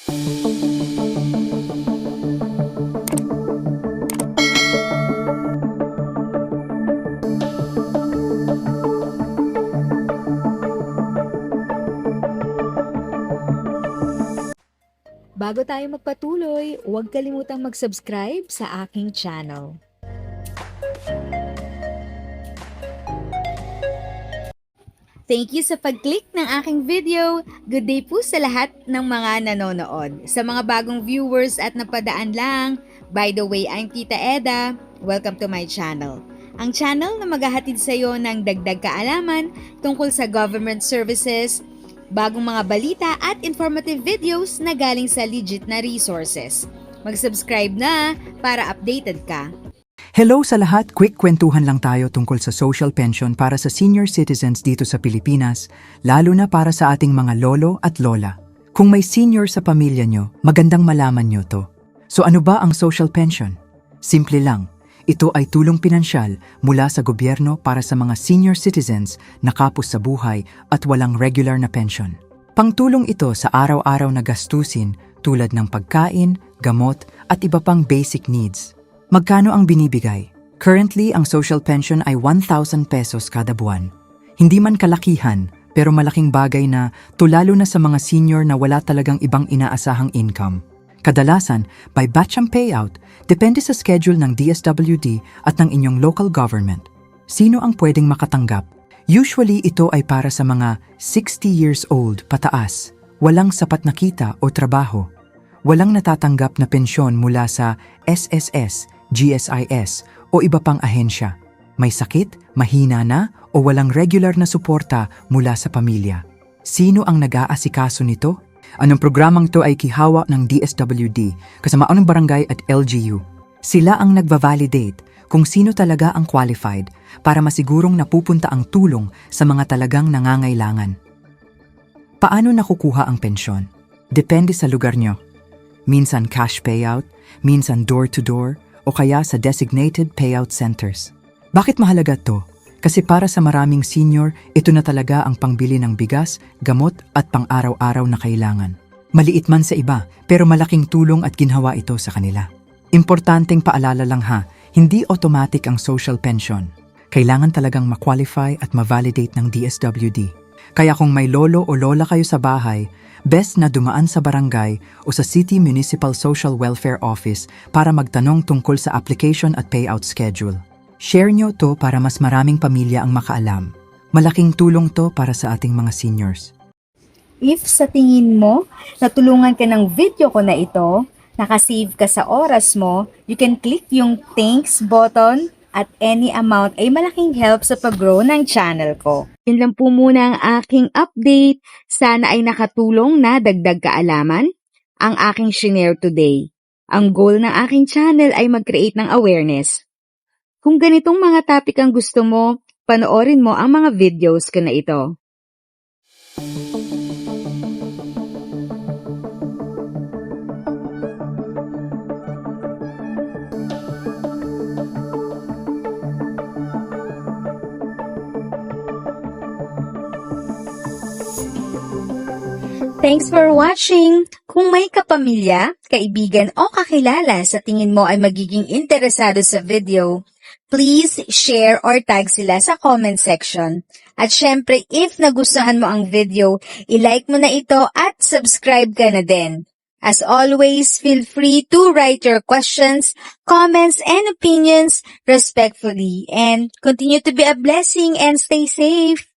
Bago tayo magpatuloy, huwag kalimutang mag-subscribe sa aking channel. Thank you sa pag-click ng aking video. Good day po sa lahat ng mga nanonood. Sa mga bagong viewers at napadaan lang, by the way, I'm Tita Eda. Welcome to my channel. Ang channel na maghahatid sa iyo ng dagdag kaalaman tungkol sa government services, bagong mga balita at informative videos na galing sa legit na resources. Mag-subscribe na para updated ka. Hello sa lahat! Quick kwentuhan lang tayo tungkol sa social pension para sa senior citizens dito sa Pilipinas, lalo na para sa ating mga lolo at lola. Kung may senior sa pamilya nyo, magandang malaman nyo to. So ano ba ang social pension? Simple lang. Ito ay tulong pinansyal mula sa gobyerno para sa mga senior citizens na kapos sa buhay at walang regular na pension. Pangtulong ito sa araw-araw na gastusin tulad ng pagkain, gamot at iba pang basic needs. Magkano ang binibigay? Currently, ang social pension ay 1,000 pesos kada buwan. Hindi man kalakihan, pero malaking bagay na tulalo na sa mga senior na wala talagang ibang inaasahang income. Kadalasan, by batch ang payout, depende sa schedule ng DSWD at ng inyong local government. Sino ang pwedeng makatanggap? Usually, ito ay para sa mga 60 years old pataas, walang sapat na kita o trabaho, walang natatanggap na pensyon mula sa SSS, GSIS o iba pang ahensya, may sakit, mahina na o walang regular na suporta mula sa pamilya. Sino ang nag-aasikaso nito? Anong programang to ay kihawa ng DSWD kasama ng barangay at LGU. Sila ang nagva-validate kung sino talaga ang qualified para masigurong napupunta ang tulong sa mga talagang nangangailangan. Paano nakukuha ang pensyon? Depende sa lugar nyo. Minsan cash payout, minsan door-to-door, o kaya sa designated payout centers. Bakit mahalaga to? Kasi para sa maraming senior, ito na talaga ang pangbili ng bigas, gamot at pang-araw-araw na kailangan. Maliit man sa iba, pero malaking tulong at ginhawa ito sa kanila. Importanteng paalala lang ha, hindi automatic ang social pension. Kailangan talagang ma-qualify at ma-validate ng DSWD. Kaya kung may lolo o lola kayo sa bahay, best na dumaan sa barangay o sa City Municipal Social Welfare Office para magtanong tungkol sa application at payout schedule. Share nyo to para mas maraming pamilya ang makaalam. Malaking tulong to para sa ating mga seniors. If sa tingin mo, natulungan ka ng video ko na ito, nakasave ka sa oras mo, you can click yung thanks button at any amount ay malaking help sa pag-grow ng channel ko. Yun lang po muna ang aking update. Sana ay nakatulong na dagdag kaalaman ang aking shinare today. Ang goal ng aking channel ay mag-create ng awareness. Kung ganitong mga topic ang gusto mo, panoorin mo ang mga videos ko na ito. Thanks for watching! Kung may kapamilya, kaibigan o kakilala sa tingin mo ay magiging interesado sa video, please share or tag sila sa comment section. At syempre, if nagustuhan mo ang video, i-like mo na ito at subscribe ka na din. As always, feel free to write your questions, comments, and opinions respectfully. And continue to be a blessing and stay safe!